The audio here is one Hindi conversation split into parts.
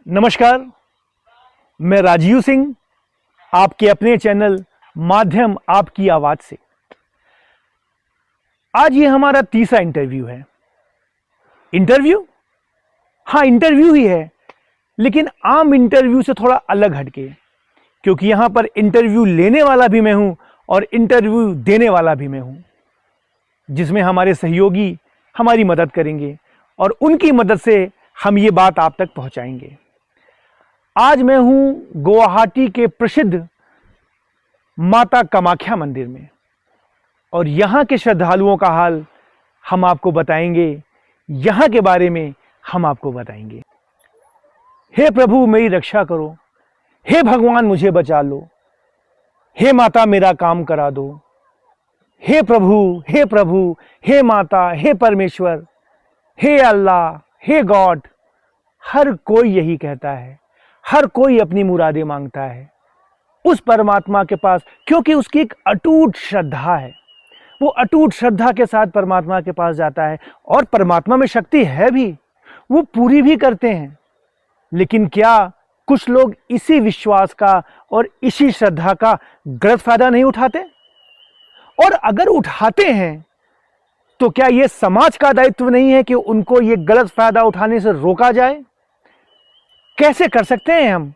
नमस्कार, मैं राजीव सिंह आपके अपने चैनल माध्यम आपकी आवाज से। आज ये हमारा तीसरा इंटरव्यू है। इंटरव्यू? हाँ, इंटरव्यू ही है, लेकिन आम इंटरव्यू से थोड़ा अलग हटके, क्योंकि यहां पर इंटरव्यू लेने वाला भी मैं हूं और इंटरव्यू देने वाला भी मैं हूं, जिसमें हमारे सहयोगी हमारी मदद करेंगे और उनकी मदद से हम ये बात आप तक पहुंचाएंगे। आज मैं हूं गुवाहाटी के प्रसिद्ध माता कामाख्या मंदिर में और यहां के श्रद्धालुओं का हाल हम आपको बताएंगे, यहां के बारे में हम आपको बताएंगे। हे प्रभु मेरी रक्षा करो, हे भगवान मुझे बचा लो, हे माता मेरा काम करा दो, हे प्रभु, हे प्रभु, हे माता, हे परमेश्वर, हे अल्लाह, हे गॉड। हर कोई यही कहता है, हर कोई अपनी मुरादें मांगता है उस परमात्मा के पास, क्योंकि उसकी एक अटूट श्रद्धा है। वो अटूट श्रद्धा के साथ परमात्मा के पास जाता है और परमात्मा में शक्ति है भी, वो पूरी भी करते हैं। लेकिन क्या कुछ लोग इसी विश्वास का और इसी श्रद्धा का गलत फायदा नहीं उठाते? और अगर उठाते हैं तो क्या यह समाज का दायित्व नहीं है कि उनको ये गलत फायदा उठाने से रोका जाए? कैसे कर सकते हैं हम?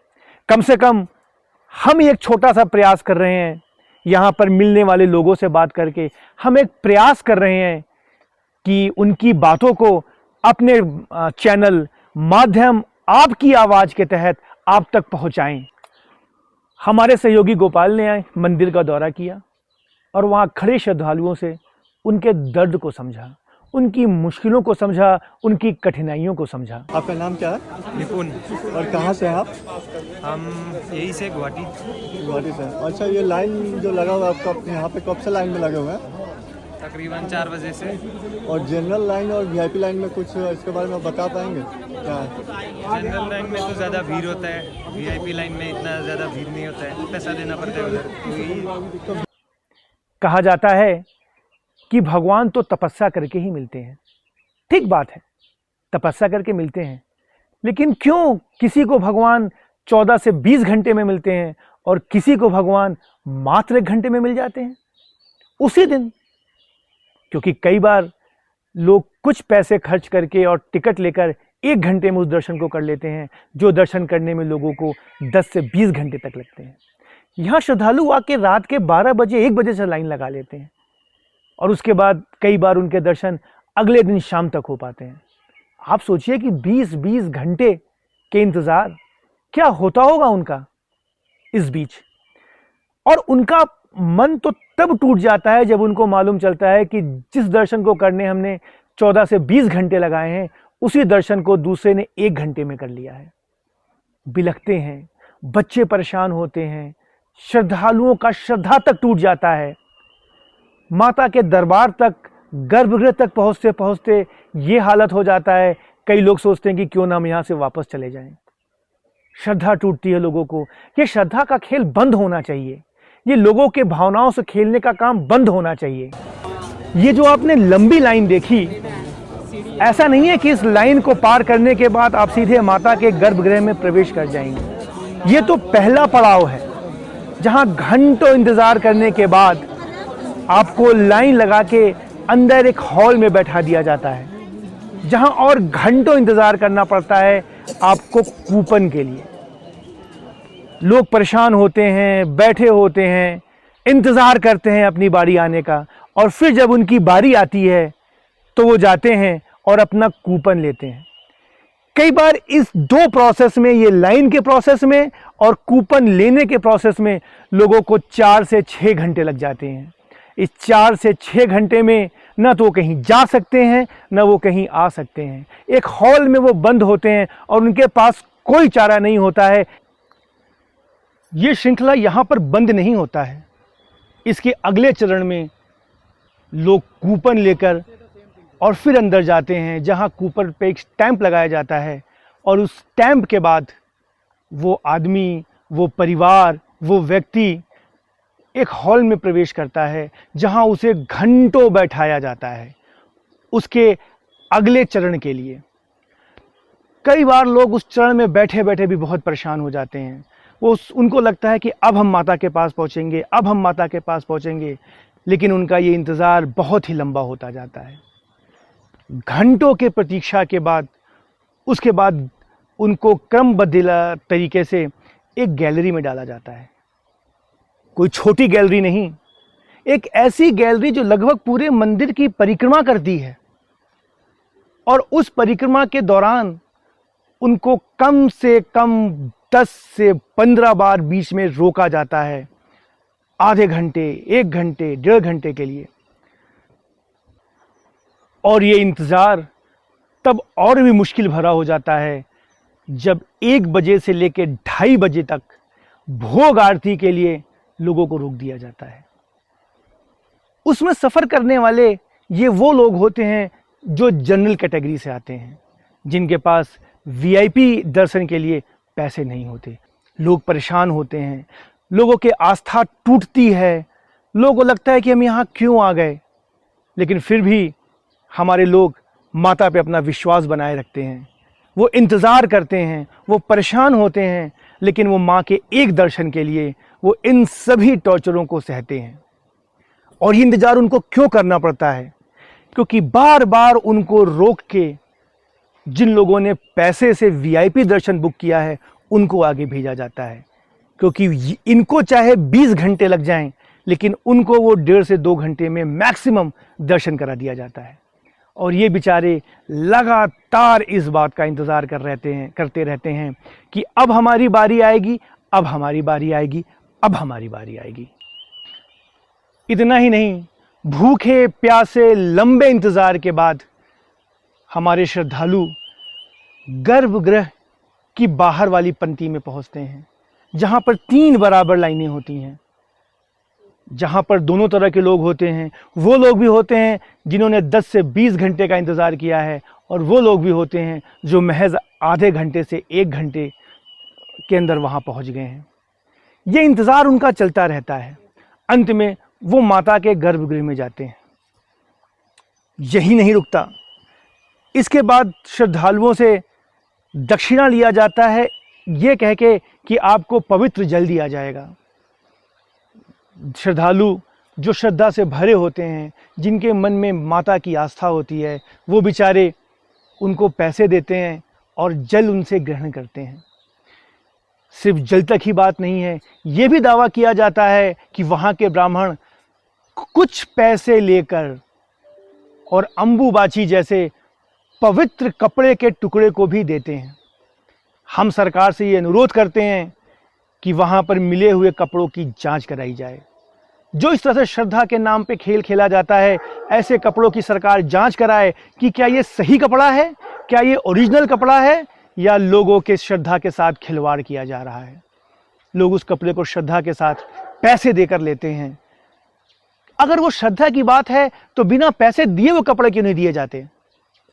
कम से कम हम एक छोटा सा प्रयास कर रहे हैं। यहां पर मिलने वाले लोगों से बात करके हम एक प्रयास कर रहे हैं कि उनकी बातों को अपने चैनल माध्यम आपकी आवाज के तहत आप तक पहुंचाएं। हमारे सहयोगी गोपाल ने मंदिर का दौरा किया और वहां खड़े श्रद्धालुओं से उनके दर्द को समझा, उनकी मुश्किलों को समझा, उनकी कठिनाइयों को समझा। आपका नाम क्या है? निपुण। और कहाँ से हैं आप? हम यही से गुवाहाटी से। अच्छा, ये लाइन जो लगा हुआ है आपका, यहाँ पे कब से लाइन में लगे हुए हैं? तकरीबन 4 बजे से। और जनरल लाइन और वीआईपी लाइन में कुछ इसके बारे में बता पाएंगे क्या है? जनरल लाइन में तो ज़्यादा भीड़ होता है, वीआईपी लाइन में इतना ज़्यादा भीड़ नहीं होता है, पैसा देना पड़ता है उधर। तो कहा जाता है कि भगवान तो तपस्या करके ही मिलते हैं। ठीक बात है, तपस्या करके मिलते हैं, लेकिन क्यों किसी को भगवान 14 से 20 घंटे में मिलते हैं और किसी को भगवान मात्र 1 घंटे में मिल जाते हैं उसी दिन? क्योंकि कई बार लोग कुछ पैसे खर्च करके और टिकट लेकर 1 घंटे में उस दर्शन को कर लेते हैं, जो दर्शन करने में लोगों को 10 से 20 घंटे तक लगते हैं। यहाँ श्रद्धालु आके रात के 12 बजे 1 बजे से लाइन लगा लेते हैं और उसके बाद कई बार उनके दर्शन अगले दिन शाम तक हो पाते हैं। आप सोचिए कि 20-20 घंटे के इंतजार क्या होता होगा उनका इस बीच। और उनका मन तो तब टूट जाता है जब उनको मालूम चलता है कि जिस दर्शन को करने हमने 14 से 20 घंटे लगाए हैं, उसी दर्शन को दूसरे ने 1 घंटे में कर लिया है। बिलखते हैं, बच्चे परेशान होते हैं, श्रद्धालुओं का श्रद्धा तक टूट जाता है। माता के दरबार तक, गर्भगृह तक पहुंचते पहुंचते ये हालत हो जाता है, कई लोग सोचते हैं कि क्यों ना हम यहां से वापस चले जाएं। श्रद्धा टूटती है लोगों को। ये श्रद्धा का खेल बंद होना चाहिए, ये लोगों के भावनाओं से खेलने का काम बंद होना चाहिए। ये जो आपने लंबी लाइन देखी, ऐसा नहीं है कि इस लाइन को पार करने के बाद आप सीधे माता के गर्भगृह में प्रवेश कर जाएंगे। ये तो पहला पड़ाव है, जहां घंटों इंतजार करने के बाद आपको लाइन लगा के अंदर एक हॉल में बैठा दिया जाता है, जहां और घंटों इंतजार करना पड़ता है आपको कूपन के लिए। लोग परेशान होते हैं, बैठे होते हैं, इंतजार करते हैं अपनी बारी आने का, और फिर जब उनकी बारी आती है तो वो जाते हैं और अपना कूपन लेते हैं। कई बार इस 2 प्रोसेस में, ये लाइन के प्रोसेस में और कूपन लेने के प्रोसेस में, लोगों को 4 से 6 घंटे लग जाते हैं। इस 4 से 6 घंटे में न तो वो कहीं जा सकते हैं, न वो कहीं आ सकते हैं। एक हॉल में वो बंद होते हैं और उनके पास कोई चारा नहीं होता है। ये श्रृंखला यहाँ पर बंद नहीं होता है। इसके अगले चरण में लोग कूपन लेकर और फिर अंदर जाते हैं, जहाँ कूपन पे एक स्टैंप लगाया जाता है, और उस स्टैंप के बाद वो आदमी, वो परिवार, वो व्यक्ति एक हॉल में प्रवेश करता है, जहां उसे घंटों बैठाया जाता है उसके अगले चरण के लिए। कई बार लोग उस चरण में बैठे बैठे भी बहुत परेशान हो जाते हैं। उनको लगता है कि अब हम माता के पास पहुंचेंगे, अब हम माता के पास पहुंचेंगे, लेकिन उनका ये इंतज़ार बहुत ही लंबा होता जाता है। घंटों के प्रतीक्षा के बाद उसके बाद उनको क्रमबद्ध तरीके से एक गैलरी में डाला जाता है। कोई छोटी गैलरी नहीं, एक ऐसी गैलरी जो लगभग पूरे मंदिर की परिक्रमा करती है, और उस परिक्रमा के दौरान उनको कम से कम 10 से 15 बार बीच में रोका जाता है, आधे घंटे, 1 घंटे, 1.5 घंटे के लिए। और ये इंतज़ार तब और भी मुश्किल भरा हो जाता है जब 1 बजे से लेकर 2:30 बजे तक भोग आरती के लिए लोगों को रोक दिया जाता है। उसमें सफ़र करने वाले ये वो लोग होते हैं जो जनरल कैटेगरी से आते हैं, जिनके पास वीआईपी दर्शन के लिए पैसे नहीं होते। लोग परेशान होते हैं, लोगों की आस्था टूटती है, लोगों को लगता है कि हम यहाँ क्यों आ गए, लेकिन फिर भी हमारे लोग माता पे अपना विश्वास बनाए रखते हैं। वो इंतज़ार करते हैं, वो परेशान होते हैं, लेकिन वो माँ के एक दर्शन के लिए वो इन सभी टॉर्चरों को सहते हैं। और ये इंतज़ार उनको क्यों करना पड़ता है? क्योंकि बार बार उनको रोक के जिन लोगों ने पैसे से वीआईपी दर्शन बुक किया है उनको आगे भेजा जाता है। क्योंकि इनको चाहे 20 घंटे लग जाएं, लेकिन उनको वो 1.5 से 2 घंटे में मैक्सिमम दर्शन करा दिया जाता है। और ये बेचारे लगातार इस बात का इंतज़ार करते रहते हैं कि अब हमारी बारी आएगी, अब हमारी बारी आएगी, अब हमारी बारी आएगी। इतना ही नहीं, भूखे प्यासे लंबे इंतज़ार के बाद हमारे श्रद्धालु गर्भगृह की बाहर वाली पंक्ति में पहुंचते हैं, जहां पर 3 बराबर लाइनें होती हैं, जहां पर दोनों तरह के लोग होते हैं। वो लोग भी होते हैं जिन्होंने 10 से 20 घंटे का इंतज़ार किया है, और वो लोग भी होते हैं जो महज आधे घंटे से 1 घंटे के अंदर वहां पहुंच गए हैं। ये इंतज़ार उनका चलता रहता है। अंत में वो माता के गर्भगृह में जाते हैं। यही नहीं रुकता, इसके बाद श्रद्धालुओं से दक्षिणा लिया जाता है, ये कह के कि आपको पवित्र जल दिया जाएगा। श्रद्धालु जो श्रद्धा से भरे होते हैं, जिनके मन में माता की आस्था होती है, वो बेचारे उनको पैसे देते हैं और जल उनसे ग्रहण करते हैं। सिर्फ जल तक ही बात नहीं है, ये भी दावा किया जाता है कि वहाँ के ब्राह्मण कुछ पैसे लेकर और अम्बुबाची जैसे पवित्र कपड़े के टुकड़े को भी देते हैं। हम सरकार से ये अनुरोध करते हैं कि वहाँ पर मिले हुए कपड़ों की जांच कराई जाए। जो इस तरह से श्रद्धा के नाम पे खेल खेला जाता है, ऐसे कपड़ों की सरकार जांच कराए कि क्या ये सही कपड़ा है, क्या ये ओरिजिनल कपड़ा है, या लोगों के श्रद्धा के साथ खिलवाड़ किया जा रहा है। लोग उस कपड़े को श्रद्धा के साथ पैसे देकर लेते हैं। अगर वो श्रद्धा की बात है तो बिना पैसे दिए वो कपड़े क्यों नहीं दिए जाते?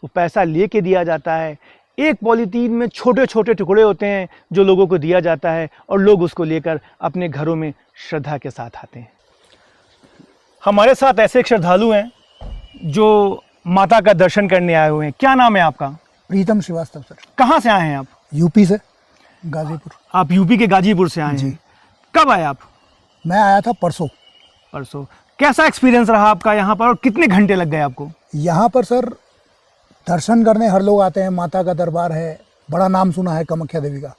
वो पैसा लेके दिया जाता है। एक पॉलीथीन में छोटे छोटे टुकड़े होते हैं जो लोगों को दिया जाता है, और लोग उसको लेकर अपने घरों में श्रद्धा के साथ आते हैं। हमारे साथ ऐसे एक श्रद्धालु हैं जो माता का दर्शन करने आए हुए हैं। क्या नाम है आपका? प्रीतम श्रीवास्तव सर। कहाँ से आए हैं आप? यूपी से, गाजीपुर। आप यूपी के गाजीपुर से आए हैं। कब आए आप? मैं आया था परसों। परसों। कैसा एक्सपीरियंस रहा आपका यहाँ पर, और कितने घंटे लग गए आपको? यहाँ पर सर दर्शन करने हर लोग आते हैं। माता का दरबार है, बड़ा नाम सुना है कामाख्या देवी का।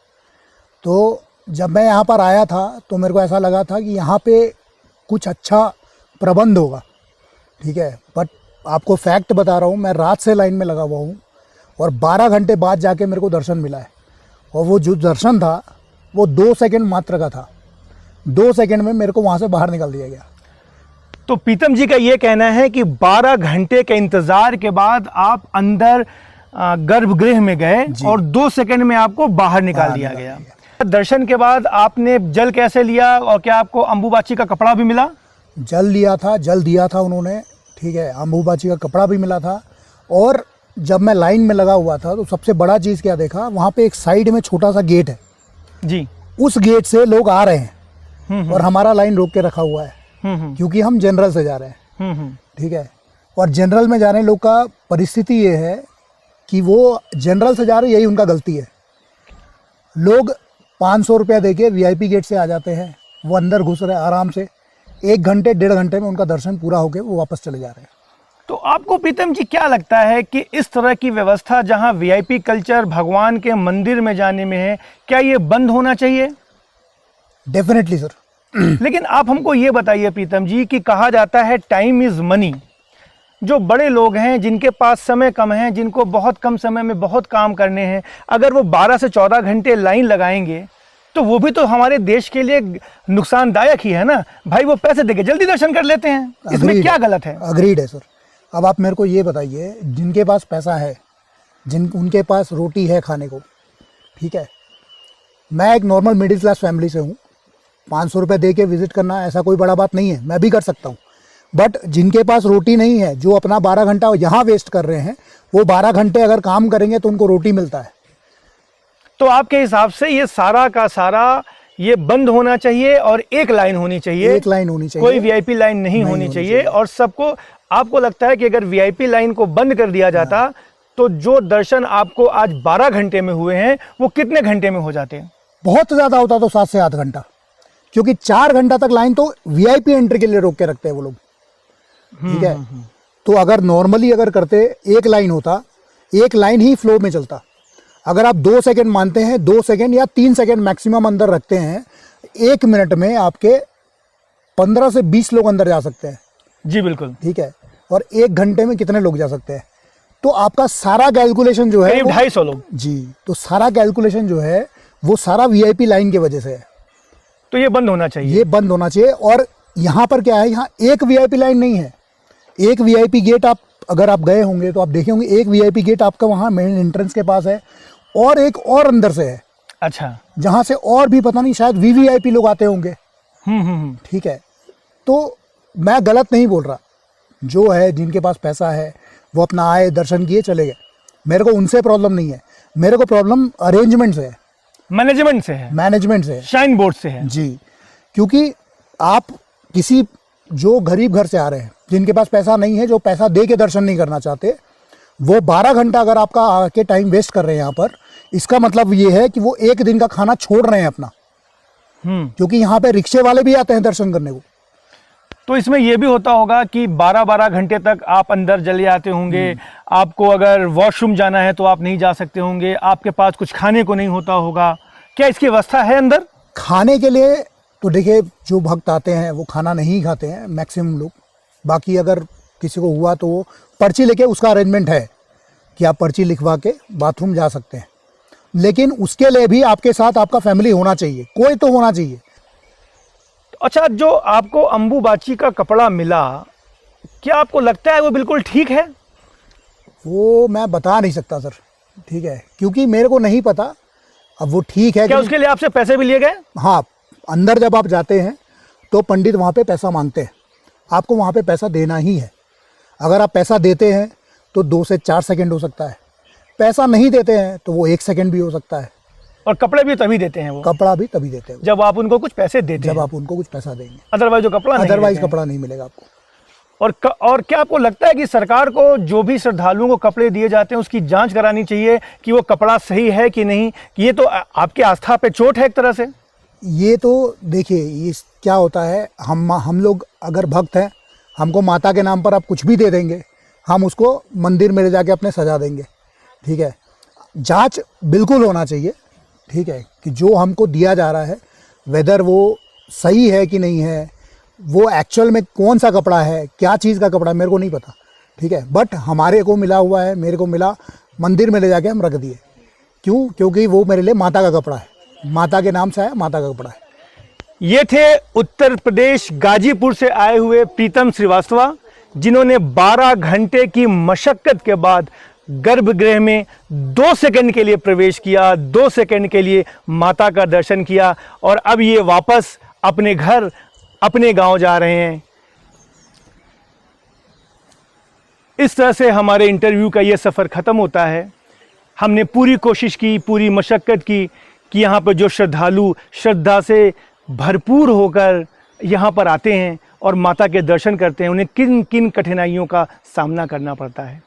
तो जब मैं यहाँ पर आया था तो मेरे को ऐसा लगा था कि यहाँ पे कुछ अच्छा प्रबंध होगा, ठीक है। बट आपको फैक्ट बता रहा हूँ, मैं रात से लाइन में लगा हुआ हूँ और 12 घंटे बाद जाके मेरे को दर्शन मिला है। और वो जो दर्शन था वो 2 सेकंड मात्र का था। 2 सेकंड में मेरे को वहाँ से बाहर निकाल दिया गया। तो प्रीतम जी का ये कहना है कि 12 घंटे के इंतजार के बाद आप अंदर गर्भगृह में गए और 2 सेकंड में आपको बाहर निकाल दिया गया। दर्शन के बाद आपने जल कैसे लिया, और क्या आपको अम्बुबाची का कपड़ा भी मिला? जल लिया था, जल दिया था उन्होंने, ठीक है। अम्बुबाची का कपड़ा भी मिला था। और जब मैं लाइन में लगा हुआ था तो सबसे बड़ा चीज़ क्या देखा, वहाँ पे एक साइड में छोटा सा गेट है जी। उस गेट से लोग आ रहे हैं और हमारा लाइन रोक के रखा हुआ है क्योंकि हम जनरल से जा रहे हैं, ठीक है। और जनरल में जा रहे लोग का परिस्थिति ये है, कि वो जनरल से जा रहे, यही उनका गलती है। लोग 500 रुपया दे के VIP गेट से आ जाते हैं, वो अंदर घुस रहे हैं आराम से, 1 घंटे 1.5 घंटे में उनका दर्शन पूरा होकर वो वापस चले जा रहे हैं। तो आपको प्रीतम जी क्या लगता है कि इस तरह की व्यवस्था जहां VIP कल्चर भगवान के मंदिर में जाने में है, क्या ये बंद होना चाहिए? Definitely sir. लेकिन आप हमको ये बताइए प्रीतम जी कि कहा जाता है टाइम इज़ मनी। जो बड़े लोग हैं, जिनके पास समय कम है, जिनको बहुत कम समय में बहुत काम करने हैं, अगर वो 12 से 14 घंटे लाइन लगाएंगे तो वो भी तो हमारे देश के लिए नुकसानदायक ही है ना भाई। वो पैसे देके जल्दी दर्शन कर लेते हैं, इसमें क्या गलत है? अग्रीड है सर। अब आप मेरे को ये बताइए, जिनके पास पैसा है, उनके पास रोटी है खाने को, ठीक है। मैं एक नॉर्मल मिडिल क्लास फैमिली से हूँ, 500 रुपये दे के विजिट करना ऐसा कोई बड़ा बात नहीं है, मैं भी कर सकता हूँ। बट जिनके पास रोटी नहीं है, जो अपना 12 घंटा यहाँ वेस्ट कर रहे हैं, वो 12 घंटे अगर काम करेंगे तो उनको रोटी मिलता है। तो आपके हिसाब से ये सारा का सारा ये बंद होना चाहिए और एक लाइन होनी चाहिए, एक लाइन होनी चाहिए, कोई VIP लाइन नहीं होनी चाहिए। और सबको, आपको लगता है कि अगर VIP लाइन को बंद कर दिया जाता तो जो दर्शन आपको आज 12 घंटे में हुए हैं वो कितने घंटे में हो जाते? बहुत ज़्यादा होता तो 7 से 8 घंटा, क्योंकि 4 घंटा तक लाइन तो VIP एंट्री के लिए रोक के रखते हैं वो लोग, ठीक है। तो अगर नॉर्मली अगर करते, एक लाइन होता, एक लाइन ही फ्लो में चलता। अगर आप 2 सेकंड मानते हैं, 2 सेकंड या 3 सेकंड मैक्सिमम अंदर रखते हैं, 1 मिनट में आपके 15 से 20 लोग अंदर जा सकते हैं। जी बिल्कुल, ठीक है। और 1 घंटे में कितने लोग जा सकते हैं? तो आपका सारा कैलकुलेशन जो है, करीब 250 लोग। जी, तो सारा कैलकुलेशन जो है वो सारा VIP लाइन की वजह से है। तो ये बंद होना चाहिए, ये बंद होना चाहिए। और यहाँ पर क्या है, यहाँ एक VIP लाइन नहीं है, एक VIP गेट। आप अगर आप गए होंगे तो आप देखे होंगे, एक VIP गेट आपका वहाँ मेन एंट्रेंस के पास है और एक और अंदर से है। अच्छा, जहाँ से और भी पता नहीं शायद VVIP लोग आते होंगे। ठीक है। तो मैं गलत नहीं बोल रहा, जो है जिनके पास पैसा है वो अपना आए, दर्शन किए, चले गए। मेरे को उनसे प्रॉब्लम नहीं है, मेरे को प्रॉब्लम अरेंजमेंट से है, मैनेजमेंट से है, मैनेजमेंट से है, श्राइन बोर्ड से है। जी। क्योंकि आप किसी जो गरीब घर से आ रहे हैं, जिनके पास पैसा नहीं है, जो पैसा दे के दर्शन नहीं करना चाहते, वो 12 घंटा अगर आपका आके टाइम वेस्ट कर रहे हैं यहाँ पर, इसका मतलब ये है कि वो एक दिन का खाना छोड़ रहे हैं अपना। क्योंकि यहाँ पे रिक्शे वाले भी आते हैं दर्शन करने को। तो इसमें यह भी होता होगा कि 12-12 घंटे तक आप अंदर चले जाते होंगे, आपको अगर वॉशरूम जाना है तो आप नहीं जा सकते होंगे, आपके पास कुछ खाने को नहीं होता होगा। क्या इसकी व्यवस्था है अंदर खाने के लिए? तो देखिए, जो भक्त आते हैं वो खाना नहीं खाते हैं मैक्सिमम लोग। बाकी अगर किसी को हुआ तो वो पर्ची लेके, उसका अरेंजमेंट है कि आप पर्ची लिखवा के बाथरूम जा सकते हैं। लेकिन उसके लिए भी आपके साथ आपका फैमिली होना चाहिए, कोई तो होना चाहिए। अच्छा, जो आपको अंबुबाची का कपड़ा मिला, क्या आपको लगता है वो बिल्कुल ठीक है? वो मैं बता नहीं सकता सर, ठीक है, क्योंकि मेरे को नहीं पता। अब वो ठीक है, क्या उसके लिए आपसे पैसे भी लिए गए? हाँ, अंदर जब आप जाते हैं तो पंडित वहाँ पे पैसा मांगते हैं, आपको वहाँ पे पैसा देना ही है। अगर आप पैसा देते हैं तो 2 से 4 सेकंड हो सकता है, पैसा नहीं देते हैं तो वो 1 सेकंड भी हो सकता है। और कपड़े भी तभी देते हैं वो? कपड़ा भी तभी देते हैं जब आप उनको कुछ पैसे देते हैं, जब आप उनको कुछ पैसा देंगे। अदरवाइज जो कपड़ा नहीं अदरवाइज देते हैं। कपड़ा नहीं मिलेगा आपको। और क्या आपको लगता है कि सरकार को जो भी श्रद्धालुओं को कपड़े दिए जाते हैं उसकी जांच करानी चाहिए कि वो कपड़ा सही है कि नहीं? कि ये तो आपकी आस्था पे चोट है एक तरह से। ये तो देखिए, ये क्या होता है, हम लोग अगर भक्त हैं, हमको माता के नाम पर आप कुछ भी दे देंगे, हम उसको मंदिर में ले जाके अपने सजा देंगे। ठीक है, जांच बिल्कुल होना चाहिए, ठीक है, कि जो हमको दिया जा रहा है वेदर वो सही है कि नहीं है, वो एक्चुअल में कौन सा कपड़ा है, क्या चीज़ का कपड़ा है, मेरे को नहीं पता। ठीक है, बट हमारे को मिला हुआ है, मेरे को मिला, मंदिर में ले जाके हम रख दिए। क्यों? क्योंकि वो मेरे लिए माता का कपड़ा है, माता के नाम से आया, माता का कपड़ा है। ये थे उत्तर प्रदेश गाजीपुर से आए हुए प्रीतम श्रीवास्तव, जिन्होंने 12 घंटे की मशक्कत के बाद गर्भगृह में 2 सेकंड के लिए प्रवेश किया, 2 सेकंड के लिए माता का दर्शन किया और अब ये वापस अपने घर, अपने गांव जा रहे हैं। इस तरह से हमारे इंटरव्यू का ये सफ़र ख़त्म होता है। हमने पूरी कोशिश की, पूरी मशक्क़त की कि यहाँ पर जो श्रद्धालु श्रद्धा से भरपूर होकर यहाँ पर आते हैं और माता के दर्शन करते हैं, उन्हें किन किन कठिनाइयों का सामना करना पड़ता है।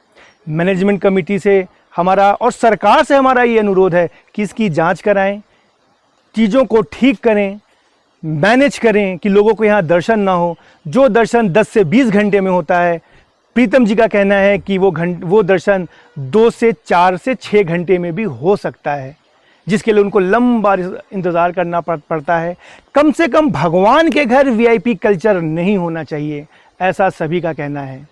मैनेजमेंट कमेटी से हमारा और सरकार से हमारा ये अनुरोध है कि इसकी जांच कराएं, चीज़ों को ठीक करें, मैनेज करें कि लोगों को यहाँ दर्शन ना हो। जो दर्शन 10 से 20 घंटे में होता है, प्रीतम जी का कहना है कि वो दर्शन 2 से 4 से 6 घंटे में भी हो सकता है, जिसके लिए उनको लंबा इंतज़ार करना पड़ता है। कम से कम भगवान के घर वीआईपी कल्चर नहीं होना चाहिए, ऐसा सभी का कहना है।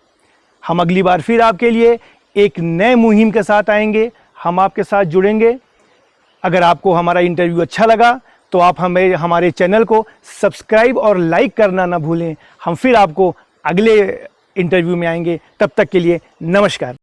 हम अगली बार फिर आपके लिए एक नए मुहिम के साथ आएंगे, हम आपके साथ जुड़ेंगे। अगर आपको हमारा इंटरव्यू अच्छा लगा तो आप हमारे चैनल को सब्सक्राइब और लाइक करना ना भूलें। हम फिर आपको अगले इंटरव्यू में आएंगे, तब तक के लिए नमस्कार।